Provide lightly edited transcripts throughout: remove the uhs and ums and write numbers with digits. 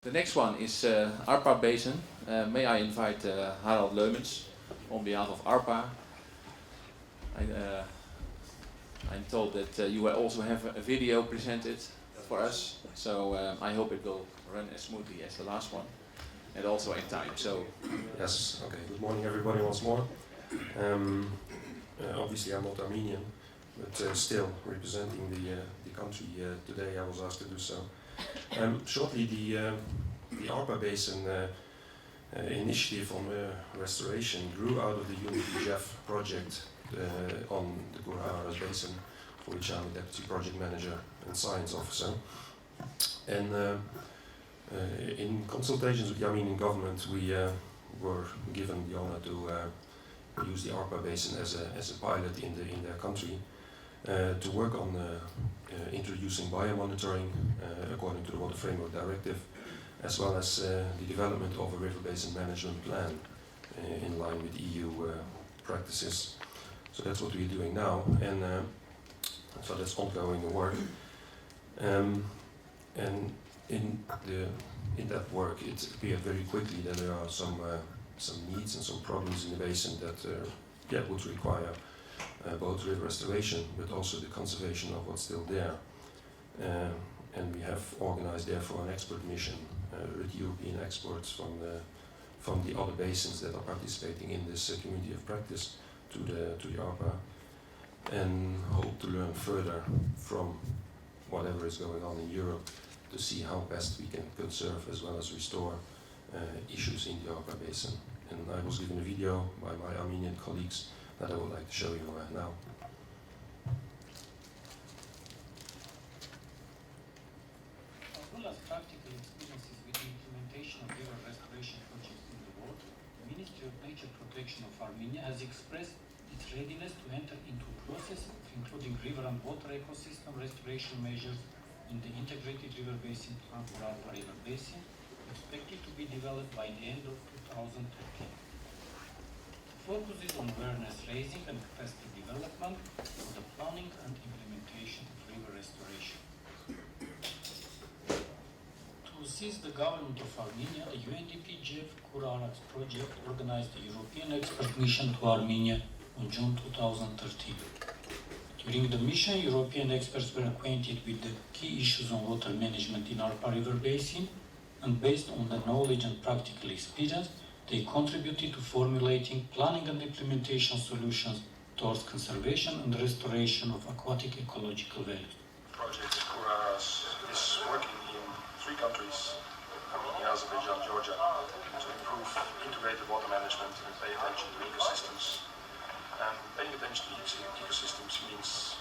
The next one is ARPA Basin. May I invite Harald Leumens on behalf of ARPA. I'm told that you will also have a video presented for us, so I hope it will run as smoothly as the last one, and also in time. So yes, okay. Good morning, everybody, once more. Obviously, I'm not Armenian, but still representing the country today, I was asked to do so. Shortly, the ARPA Basin initiative on restoration grew out of the UNICEF project on the Gurara Basin, for which I'm the Deputy Project Manager and Science Officer. And in consultations with the Armenian government, we were given the honor to use the ARPA Basin as a pilot in their country to work on introducing biomonitoring according to the Water Framework Directive, as well as the development of a river basin management plan in line with EU practices. So that's what we're doing now, and so that's ongoing work. And in that work, it appeared very quickly that there are some needs and some problems in the basin that would require both river restoration, but also the conservation of what's still there. And we have organized therefore an expert mission with European experts from the other basins that are participating in this community of practice to the ARPA, and hope to learn further from whatever is going on in Europe to see how best we can conserve as well as restore issues in the ARPA Basin. And I was given a video by my Armenian colleagues that I would like to show you now. As well as practical experiences with the implementation of river restoration projects in the world, the Ministry of Nature Protection of Armenia has expressed its readiness to enter into a process of including river and water ecosystem restoration measures in the integrated river basin plan for ARPA River Basin, expected to be developed by the end of 2013. The focus is on awareness raising and capacity development for the planning and implementation of river restoration. To assist the government of Armenia, the UNDP GEF Kurarax project organized a European expert mission to Armenia on June 2013. During the mission, European experts were acquainted with the key issues on water management in ARPA River Basin, and based on the knowledge and practical experience, they contributed to formulating planning and implementation solutions towards conservation and restoration of aquatic ecological values. Project Kuraras is working in 3 countries, Armenia, Azerbaijan, Georgia, to improve integrated water management and pay attention to ecosystems. And paying attention to ecosystems means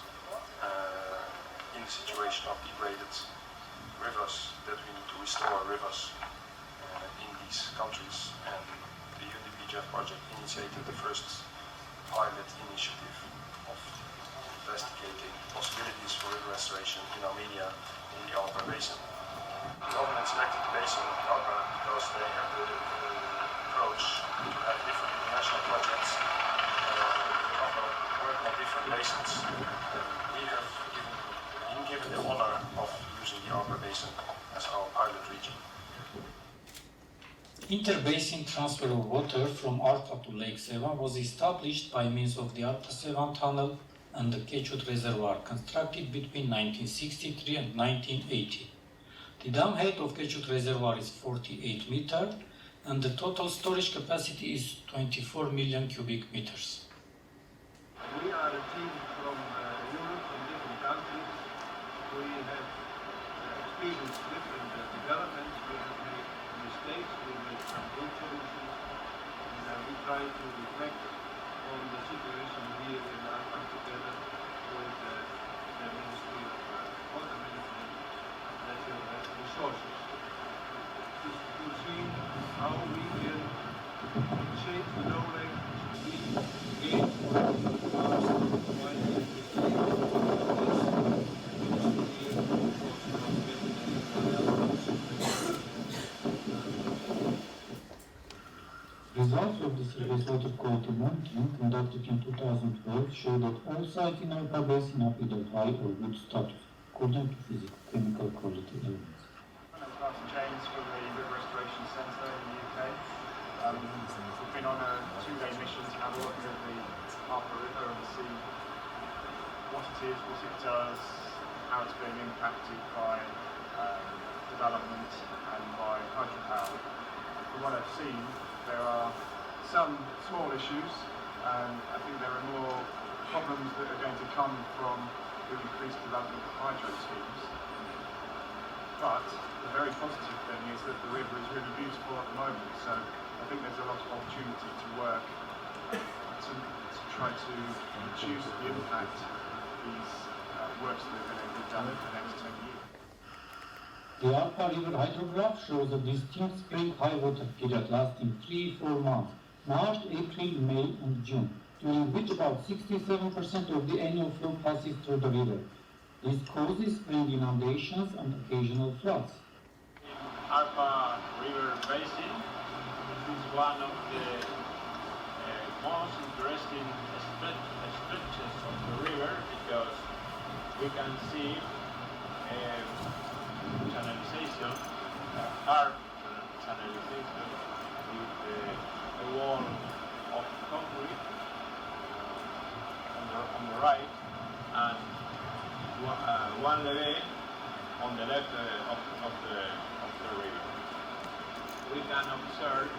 in the situation of degraded rivers, that we need to restore rivers in these countries. And the UNDP GEF project initiated the first pilot initiative of investigating possibilities for river restoration in Armenia in the ARPA Basin. The government selected the basin of the ARPA because they have the approach to have different international projects work on different basins. We have been given the honor of using the ARPA Basin as our pilot region. Interbasin transfer of water from ARPA to Lake Sevan was established by means of the ARPA-Sevan tunnel and the Kechut Reservoir, constructed between 1963 and 1980. The dam height of Kechut Reservoir is 48 meters, and the total storage capacity is 24 million cubic meters. We are a team from Europe, from different countries. We have experienced different developments. We have made mistakes, we made some good solutions, and we try to reflect on the situation here in ARPA together with the Ministry of Water Management and Natural Resources to see how we can change the knowledge we gain Results of the surface water quality monitoring conducted in 2012 show that all sites in ARPA Basin are either high or good status, according to physical-chemical quality elements. Change for the Restoration Centre in the UK. We've been on a 2-day mission to have a look at the Harper River and see what it is, what it does, how it's being impacted by development and by hydropower. From what I've seen, there are some small issues, and I think there are more problems that are going to come from the increased development of hydro schemes. But the very positive thing is that the river is really beautiful at the moment, so I think there's a lot of opportunity to work to try to reduce the impact of these works that are going to be done in the next 10 years. The Alpa River hydrograph shows a distinct spring high water period lasting 3-4 months, March, April, May and June, during which about 67% of the annual flow passes through the river. This causes spring inundations and occasional floods. Alpa River Basin is one of the most interesting stretches of the river because we can see channelization, hard channelization with a wall of concrete on the right and one levee on the left of the river. We can observe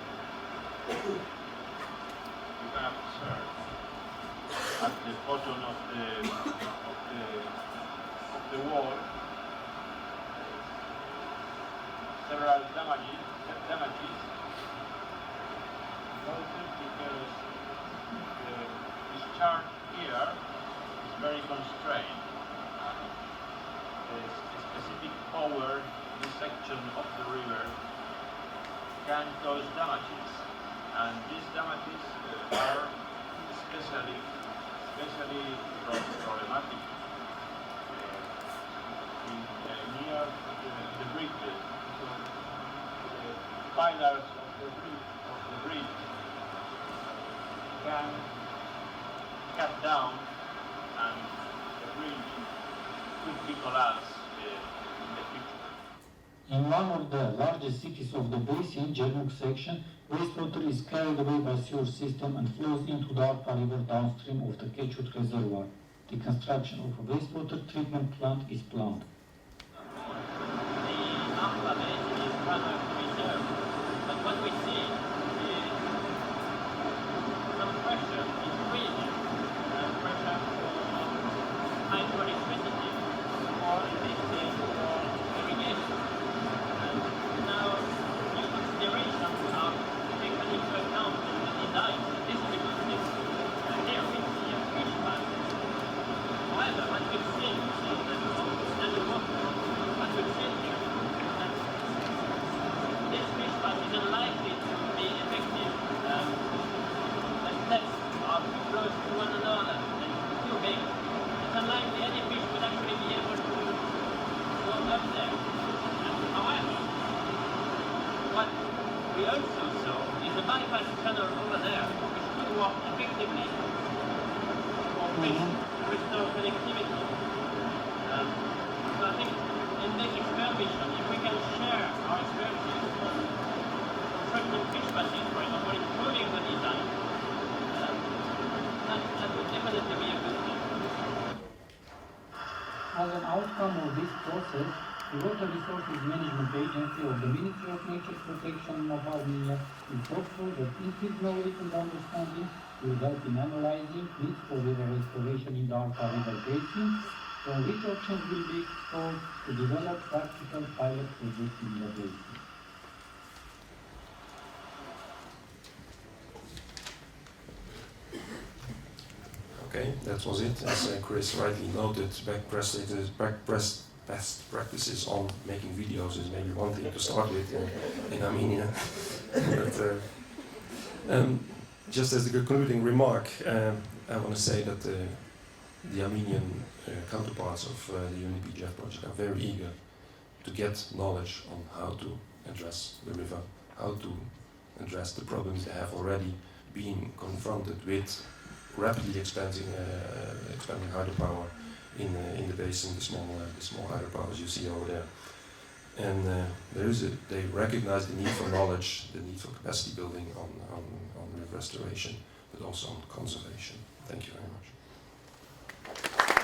at the bottom of the wall several damages caused because the discharge here is very constrained. A specific power in this section of the river can cause damages, and these damages are especially problematic near the bridges. So the pillars of the bridge can cut down, and the bridge could be collapsed in the future. In one of the largest cities of the basin, Jermuk section, wastewater is carried away by sewer system and flows into the Alpa River downstream of the Keçut Reservoir. The construction of a wastewater treatment plant is planned. The Alpa Basin is rather reserved, but what we see is some pressure increasing, pressure for hydroelectricity, or in this case for irrigation. And now new considerations are taken into account in the design. This is a good thing. Here we see a fish pond. However, what we've seen is that what we've seen here is that this fish pond is unlikely to be effective as tests are too close to one another and too big. It's unlikely any fish would actually be able to go up there. However, what we also saw is a bypass tunnel over there, which could work effectively for fish to restore connectivity. So I think in this experiment, if we can share our experiences on constructing fish passes, for example, improving the design, that would definitely be a good thing. As an outcome of this process, the Water Resources Management Agency of the Ministry of Nature Protection of Armenia is hopeful that increased knowledge and understanding will help in analyzing needs for river restoration in the Alpa River Basin, from which options will be explored to develop practical pilot projects in the basin. Okay, that was it. As Chris rightly noted, best practices on making videos is maybe one thing to start with in Armenia. But just as a concluding remark, I want to say that the Armenian counterparts of the UNEP-GEF project are very eager to get knowledge on how to address the river, how to address the problems they have already been confronted with, rapidly expanding hydropower in the basin, the small hydropowers you see over there. And they recognize the need for knowledge, the need for capacity building on river restoration, but also on conservation. Thank you very much.